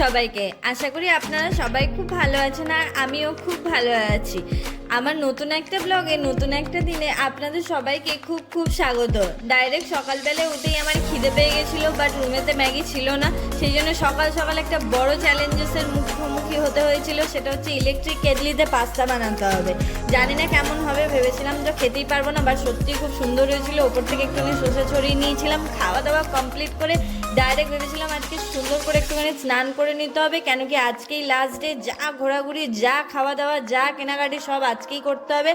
সবাইকে। আশা করি আপনারা সবাই খুব ভালো আছেন আর আমিও খুব ভালো আছি। আমার নতুন একটা ব্লগে নতুন একটা দিনে আপনাদের সবাইকে খুব খুব স্বাগত। ডাইরেক্ট সকালবেলায় উঠেই আমার খিদে পেয়ে গেছিলো, বাট রুমেতে ম্যাগি ছিল না, সেই জন্য সকাল সকাল একটা বড় চ্যালেঞ্জেসের মুখোমুখি হতে হয়েছিল। সেটা হচ্ছে ইলেকট্রিক কেটলিতে পাস্তা বানাতে হবে। জানি না কেমন হবে, ভেবেছিলাম যে খেতেই পারবো না, বাট সত্যি খুব সুন্দর হয়েছিল। ওপর থেকে একটুখানি সর্ষে ছড়িয়ে নিয়েছিলাম। খাওয়া দাওয়া কমপ্লিট করে ডাইরেক্ট ভেবেছিলাম আজকে সুন্দর করে একটুখানি স্নান করে নিতে হবে, কেন কি আজকেই লাস্ট ডে। যা ঘোরাঘুরি, যা খাওয়া দাওয়া, যা কেনাকাটি সব আজকেই করতে হবে,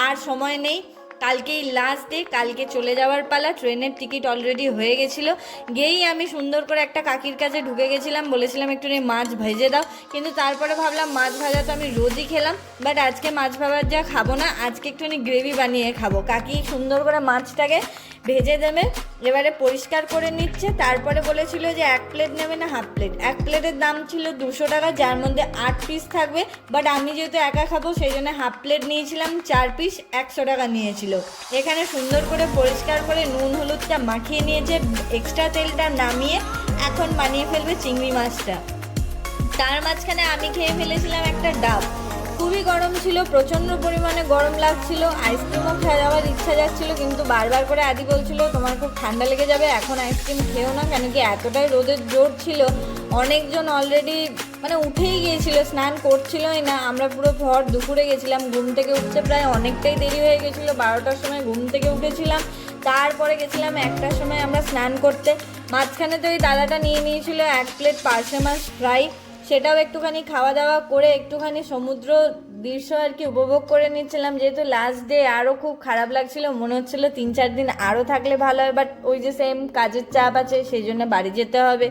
আর সময় নেই। কালকেই লাস্ট ডে, কালকে চলে যাওয়ার পালা। ট্রেনের টিকিট অলরেডি হয়ে গেছিলো। গিয়েই আমি সুন্দর করে একটা কাকির কাছে ঢুকে গেছিলাম, বলেছিলাম একটু মাছ ভেজে দাও, কিন্তু তারপরে ভাবলাম মাছ ভাজা তো আমি রোজই খেলাম, বাট আজকে মাছ ভাজা খাবো না, আজকে একটুখানি গ্রেভি বানিয়ে খাবো। কাকি সুন্দর করে মাছটাকে ভেজে দেবে, এবারে পরিষ্কার করে নিচ্ছে। তারপরে বলেছিল যে 1 প্লেট নেবে না হাফ প্লেট। 1 প্লেটের দাম ছিল 200 টাকা, যার মধ্যে 8 পিস থাকবে, বাট আমি যেহেতু একা খাবো সেই জন্য হাফ প্লেট নিয়েছিলাম। 4 পিস 100 টাকা নিয়েছিল। এখানে সুন্দর করে পরিষ্কার করে নুন হলুদটা মাখিয়ে নিয়েছে, এক্সট্রা তেলটা নামিয়ে এখন বানিয়ে ফেলবে চিংড়ি মাছটা। তার মাঝখানে আমি খেয়ে ফেলেছিলাম একটা ডাব। খুবই গরম ছিল, প্রচণ্ড পরিমাণে গরম লাগছিল। আইসক্রিমও খেয়ে যাওয়ার ইচ্ছা যাচ্ছিল, কিন্তু বারবার করে আদি বলছিল তোমার খুব ঠান্ডা লেগে যাবে, এখন আইসক্রিম খেও না, কেন কি এতটাই রোদের জোর ছিল। অনেকজন অলরেডি উঠেই গিয়েছিল, স্নান করছিলই না। আমরা পুরো ভর দুপুরে গেছিলাম, ঘুম থেকে উঠতে প্রায় অনেকটাই দেরি হয়ে গেছিলো। 12টার সময় ঘুম থেকে উঠেছিলাম, তারপরে গেছিলাম 1টার সময় আমরা স্নান করতে। মাঝখানে তো ওই দাদাটা নিয়ে নিয়েছিল 1 প্লেট পার্শে মাছ ফ্রাই, সেটাও একটুখানি খাওয়া দাওয়া করে একটুখানি সমুদ্র দৃশ্য আর কি উপভোগ করে নিচ্ছিলাম। যেহেতু লাস্ট ডে আরও খুব খারাপ লাগছিল, মনে হচ্ছিলো 3-4 দিন আরও থাকলে ভালো হয়, বাট ওই যে সেম কাজের চাপ আছে, সেই জন্য বাড়ি যেতে হবে।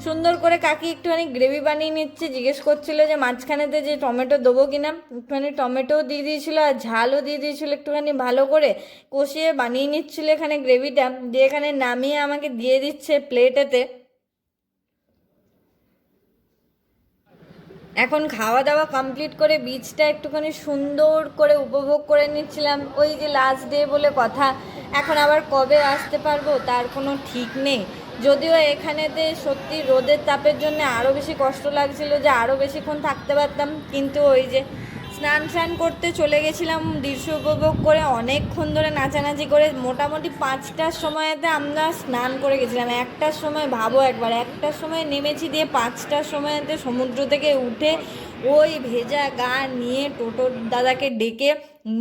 সুন্দর করে কাকি একটুখানি গ্রেভি বানিয়ে নিচ্ছে, জিজ্ঞেস করছিল যে মাঝখানেতে যে টমেটো দেবো কিনা। একটুখানি টমেটোও দিয়ে দিয়েছিলো আর ঝালও দিয়ে দিয়েছিলো, একটুখানি ভালো করে কষিয়ে বানিয়ে নিচ্ছিলো এখানে গ্রেভিটা, দিয়ে এখানে নামিয়ে আমাকে দিয়ে দিচ্ছে প্লেটেতে। এখন খাওয়া দাওয়া কমপ্লিট করে বিচটা একটুখানি সুন্দর করে উপভোগ করে নিচ্ছিলাম। ওই যে লাস্ট ডে বলে কথা, এখন আবার কবে আসতে পারবো তার কোনো ঠিক নেই। যদিও এখানেতে সত্যি রোদের তাপের জন্য আরও বেশি কষ্ট লাগছিল, যে আরও বেশিক্ষণ থাকতে পারতাম, কিন্তু ওই যে স্নান করতে চলে গেছিলাম দৃশ্য উপভোগ করে। অনেকক্ষণ ধরে নাচানাচি করে মোটামুটি 5টার সময়তে আমরা স্নান করে গেছিলাম। 1টার সময় ভাবো একবার, 1টার সময় নেমেছি, দিয়ে 5টার সময়তে সমুদ্র থেকে উঠে ওই ভেজা গা নিয়ে টোটোর দাদাকে ডেকে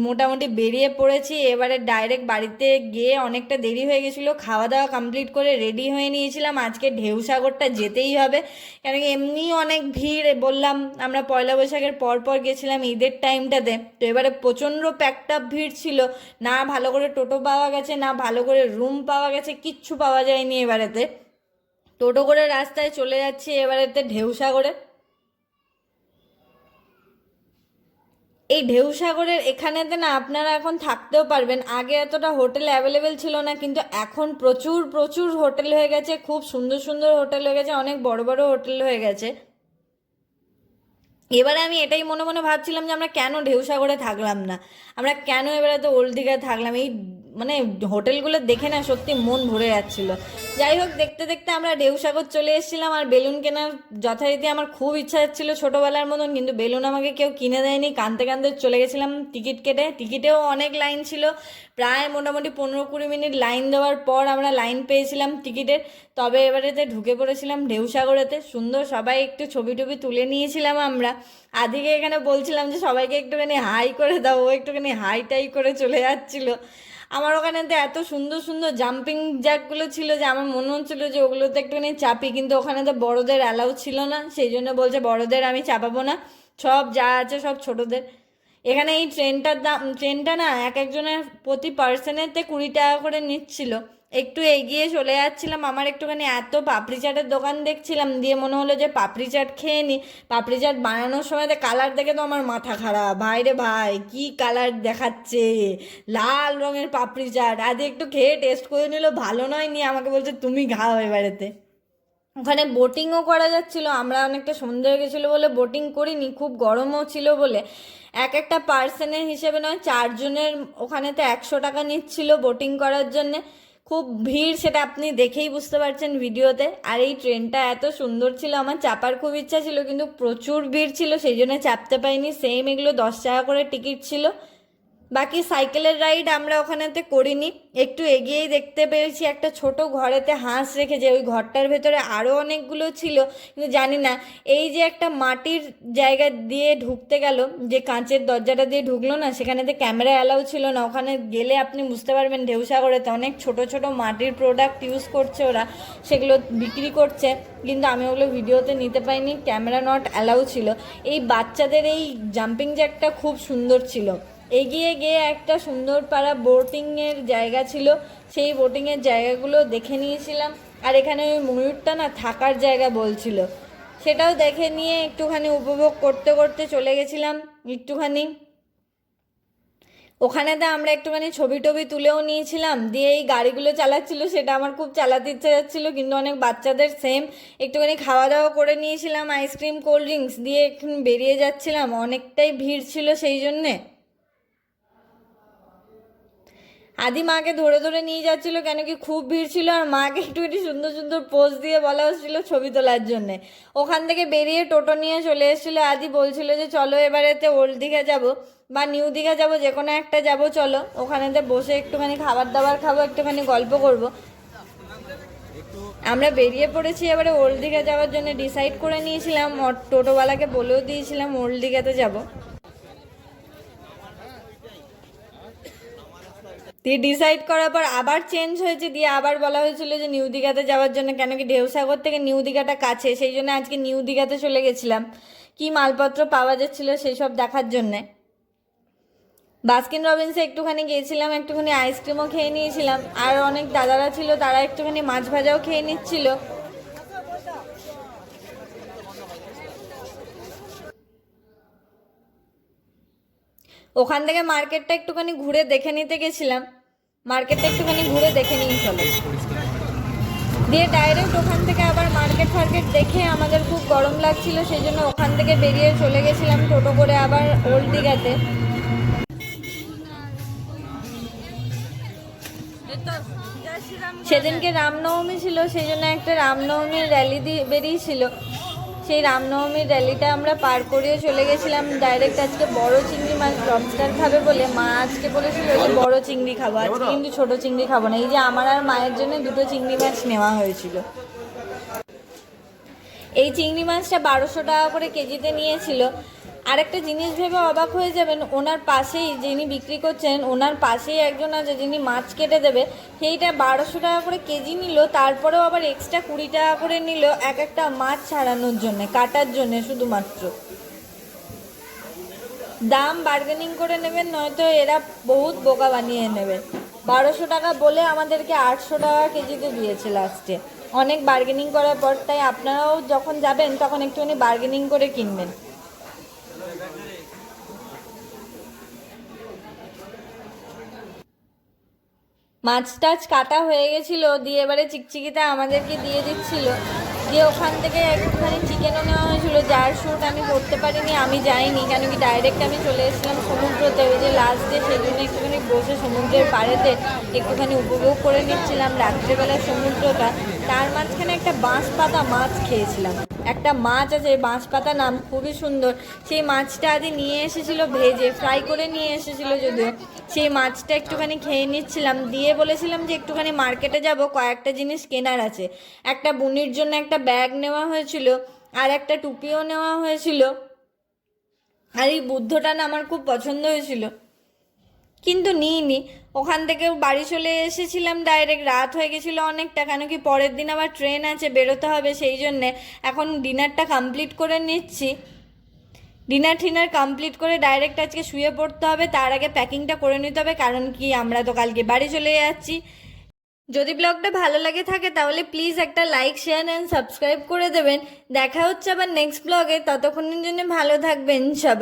মোটামুটি বেরিয়ে পড়েছি। এবারে ডাইরেক্ট বাড়িতে গিয়ে অনেকটা দেরি হয়ে গেছিলো, খাওয়া দাওয়া কমপ্লিট করে রেডি হয়ে নিয়েছিলাম। আজকে ঢেউসাগরটা যেতেই হবে, কেন কি এমনি অনেক ভিড়। বললাম আমরা পয়লা বৈশাখের পর গেছিলাম ঈদের টাইমটাতে, তো এবারে প্রচণ্ড প্যাকড আপ ভিড় ছিল। না ভালো করে টোটো পাওয়া গেছে, না ভালো করে রুম পাওয়া গেছে, কিচ্ছু পাওয়া যায়নি। এবারেতে টোটো করে রাস্তায় চলে যাচ্ছি এবারেতে ঢেউসাগরে। এই ঢেউসাগরের এখানেতে না আপনারা এখন থাকতেও পারবেন। আগে এতটা হোটেল অ্যাভেলেবেল ছিল না, কিন্তু এখন প্রচুর প্রচুর হোটেল হয়ে গেছে, খুব সুন্দর সুন্দর হোটেল হয়ে গেছে, অনেক বড় বড় হোটেল হয়ে গেছে। এবারে আমি এটাই মনে মনে ভাবছিলাম যে আমরা কেন ঢেউসাগরে থাকলাম না, আমরা কেন এবারে তো ওল্ড দীঘায় থাকলাম। এই হোটেলগুলো দেখে না সত্যি মন ভরে যাচ্ছিল। যাই হোক, দেখতে দেখতে আমরা ঢেউসাগর চলে এসেছিলাম। আর বেলুন কেনার যথারীতি আমার খুব ইচ্ছা হচ্ছিল ছোটোবেলার মতন, কিন্তু বেলুন আমাকে কেউ কিনে দেয়নি। কাঁদতে কাঁদতে চলে গেছিলাম টিকিট কেটে। টিকিটেও অনেক লাইন ছিল, প্রায় মোটামুটি 15-20 মিনিট লাইন দেওয়ার পর আমরা লাইন পেয়েছিলাম টিকিটের। তবে এবারেতে ঢুকে পড়েছিলাম ঢেউসাগরেতে। সুন্দর সবাই একটু ছবি টবি তুলে নিয়েছিলাম আমরা। আদিকে এখানে বলছিলাম যে সবাইকে একটুখানি হাই করে দাও, ও একটুখানি হাই টাই করে চলে যাচ্ছিল। আমার ওখানেতে এত সুন্দর সুন্দর জাম্পিং জ্যাকগুলো ছিল যে আমার মনে হচ্ছিলো যে ওগুলোতে একটুখানি চাপি, কিন্তু ওখানে তো বড়দের অ্যালাউ ছিল না, সেই জন্য বলছে বড়দের আমি চাপাবো না, সব যা আছে সব ছোটদের। এখানে এই ট্রেনটা না একজনের প্রতি পার্সনেতে 20 টাকা করে নিচ্ছিল। একটু এগিয়ে চলে যাচ্ছিলাম, আমার একটুখানি এত পাপড়ি চাটের দোকান দেখছিলাম, দিয়ে মনে হলো যে পাপড়ি চাট খেয়ে নিই। পাপড়ি চাট বানানোর সময় কালার দেখে তো আমার মাথা খারাপ, ভাই রে ভাই কি কালার দেখাচ্ছে, লাল রঙের পাপড়ি চাট। আজ একটু খেয়ে টেস্ট করে নিল, ভালো নয়, নিয়ে আমাকে বলছে তুমি খাও এবারেতে। ওখানে বোটিংও করা যাচ্ছিলো, আমরা অনেকটা সন্ধে হয়ে গেছিলো বলে বোটিং করিনি, খুব গরমও ছিল বলে। একটা পার্সনের হিসেবে নয়, 4 জনের ওখানেতে 100 টাকা নিচ্ছিল বোটিং করার জন্যে। খুব ভিড়, সেটা আপনি দেখেই বুঝতে পারছেন ভিডিওতে। আর এই ট্রেনটা এত সুন্দর ছিল, আমার চাপার খুব ইচ্ছা ছিল, কিন্তু প্রচুর ভিড় ছিল, সেই জন্য চাপতে পাইনি। সেম এগুলো 10 টাকা করে টিকিট ছিল। বাকি সাইকেলের রাইড আমরা ওখানেতে করিনি। একটু এগিয়েই দেখতে পেয়েছি একটা ছোট ঘরেতে হাঁস রেখেছে, ওই ঘরটার ভেতরে আরও অনেকগুলো ছিল, কিন্তু জানি না এই যে একটা মাটির জায়গা দিয়ে ঢুকতে গেল, যে কাঁচের দরজাটা দিয়ে ঢুকলো না, সেখানেতে ক্যামেরা অ্যালাউ ছিল না। ওখানে গেলে আপনি বুঝতে পারবেন ঢেউসাগরেতে অনেক ছোট ছোট মাটির প্রোডাক্ট ইউজ করছে ওরা, সেগুলো বিক্রি করছে, কিন্তু আমি ওগুলো ভিডিওতে নিতে পাইনি, ক্যামেরা নট অ্যালাউ ছিল। এই বাচ্চাদের এই জাম্পিং জ্যাকটা খুব সুন্দর ছিল। এগিয়ে গিয়ে একটা সুন্দর পাড়া বোটিংয়ের জায়গা ছিল, সেই বোটিংয়ের জায়গাগুলো দেখে নিয়েছিলাম। আর এখানে ওই ময়ূরটা না থাকার জায়গা বলছিল, সেটাও দেখে নিয়ে একটুখানি উপভোগ করতে করতে চলে গেছিলাম একটুখানি। ওখানেতে আমরা একটুখানি ছবি টবি তুলেও নিয়েছিলাম। দিয়ে এই গাড়িগুলো চালাচ্ছিল, সেটা আমার খুব চালাতে ইচ্ছে যাচ্ছিলো, কিন্তু অনেক বাচ্চাদের সেম। একটুখানি খাওয়া দাওয়া করে নিয়েছিলাম, আইসক্রিম কোল্ড ড্রিঙ্কস দিয়ে একটু বেরিয়ে যাচ্ছিলাম, অনেকটাই ভিড় ছিল সেই জন্যে। আদি মাকে ধরে ধরে নিয়ে যাচ্ছিল, কেন কি খুব ভিড় ছিল, আর মাকে একটু সুন্দর সুন্দর পোজ দিয়ে বলা হচ্ছিল ছবি তোলার জন্যে। ওখান থেকে বেরিয়ে টোটো নিয়ে চলে এসেছিলো। আদি বলছিল যে চলো এবারেতে ওল্ড দীঘা যাব বা নিউ দীঘা যাব, যে কোনো একটা যাব, চলো ওখানেতে বসে একটুখানি খাবার দাবার খাবো, একটুখানি গল্প করব। আমরা বেরিয়ে পড়েছি এবারে ওল্ড দীঘা যাওয়ার জন্য, ডিসাইড করে নিয়েছিলাম, টোটোওয়ালাকে বলেও দিয়েছিলাম ওল্ড দীঘাতে যাব। দিয়ে ডিসাইড করার পর আবার চেঞ্জ হয়েছে, দিয়ে আবার বলা হয়েছিল যে নিউ দীঘাতে যাওয়ার জন্য, কেন কি ঢেউসাগর থেকে নিউ দীঘাটা কাছে, সেই জন্য আজকে নিউ দীঘাতে চলে গেছিলাম, কি মালপত্র পাওয়া যাচ্ছিল সেই সব দেখার জন্যে। বাস্কিন রবিন্সে একটুখানি গিয়েছিলাম, একটুখানি আইসক্রিমও খেয়ে নিয়েছিলাম, আর অনেক দাদারা ছিল, তারা একটুখানি মাছ ভাজাও খেয়ে নিচ্ছিল। ওখান থেকে মার্কেটটা একটুখানি ঘুরে দেখে নিতে গেছিলাম, মার্কেটটা একটুখানি ঘুরে দেখে নিয়ে চলো। দিয়ে ডাইরেক্ট ওখান থেকে আবার মার্কেট ফার্কেট দেখে আমাদের খুব গরম লাগছিল, সেই জন্য ওখান থেকে বেরিয়ে চলে গেছিলাম টোটো করে আবার ওল্ড দীঘাতে। সেদিনকে রামনবমী ছিল, সেই জন্য একটা রামনবমীর র্যালি দিয়ে বেরিয়েছিল, সেই রামনবমীর র্যালিটা আমরা পার করিয়ে চলে গেছিলাম ডাইরেক্ট। আজকে বড় চিংড়ি মাছ লবস্টার খাবে বলে মা আজকে বলেছিল যে বড় চিংড়ি খাবো, আজকে কিন্তু ছোট চিংড়ি খাবো না। এই যে আমার আর মায়ের জন্য দুটো চিংড়ি মাছ নেওয়া হয়েছিল। এই চিংড়ি মাছটা 1200 টাকা করে কেজিতে নিয়েছিল। আরেকটা জিনিস ভেবে অবাক হয়ে যাবেন, ওনার পাশেই যিনি বিক্রি করছেন, ওনার পাশেই একজন আছে যিনি মাছ কেটে দেবে, সেইটা 1200 টাকা করে কেজি নিল, তারপরেও আবার এক্সট্রা 20 টাকা করে নিল এক একটা মাছ ছাড়ানোর জন্যে, কাটার জন্যে শুধুমাত্র। দাম বার্গেনিং করে নেবেন, নয়তো এরা বহুত বোকা বানিয়ে নেবে। 1200 টাকা বলে আমাদেরকে 800 টাকা কেজিতে দিয়েছে লাস্টে, অনেক বার্গেনিং করার পর। তাই আপনারাও যখন যাবেন তখন একটুখানি বার্গেনিং করে কিনবেন। মাছ টাছ কাটা হয়ে গেছিলো, দিয়ে এবারে চিকচিকিটা আমাদেরকে দিয়ে দিচ্ছিল। দিয়ে ওখান থেকে একটুখানি চিকেনও নেওয়া হয়েছিল, যার শ্যুট আমি করতে পারিনি, আমি যাইনি, কেন কি ডাইরেক্ট আমি চলে এসেছিলাম সমুদ্রতে, ওই যে লাস্ট ডে, সেই জন্য একটুখানি বসে সমুদ্রের পাড়েতে একটুখানি উপভোগ করে নিচ্ছিলাম রাত্রেবেলার সমুদ্রটা। তার মাঝখানে একটা বাঁশ পাতা মাছ খেয়েছিলাম, একটা মাছ আছে বাঁশ পাতা নাম, খুবই সুন্দর। সেই মাছটা আদি নিয়ে এসেছিল ভেজে, ফ্রাই করে নিয়ে এসেছিল যদিও, সেই মাছটা একটুখানি খেয়ে নিচ্ছিলাম। দিয়ে বলেছিলাম যে একটুখানি মার্কেটে যাব, কয়েকটা জিনিস কেনার আছে। একটা বুনির জন্য একটা ব্যাগ নেওয়া হয়েছিল, আর একটা টুপিও নেওয়া হয়েছিল। আর এই বুদ্ধটা না আমার খুব পছন্দ হয়েছিল, কিন্তু নিইনি। ওখান থেকে বাড়ি চলে এসেছিলাম ডাইরেক্ট, রাত হয়ে গেছিলো অনেকটা, কেন কি পরের দিন আবার ট্রেন আছে, বেরোতে হবে, সেই জন্যে এখন ডিনারটা কমপ্লিট করে নিচ্ছি। ডিনার টিনার কমপ্লিট করে ডাইরেক্ট আজকে শুয়ে পড়তে হবে, তার আগে প্যাকিংটা করে নিতে হবে, কারণ কি আমরা তো কালকে বাড়ি চলে যাচ্ছি। যদি ব্লগটা ভালো লাগে থাকে তাহলে প্লিজ একটা লাইক, শেয়ার অ্যান্ড সাবস্ক্রাইব করে দেবেন। দেখা হচ্ছে আবার নেক্সট ব্লগে, ততক্ষণের জন্য ভালো থাকবেন সবাই।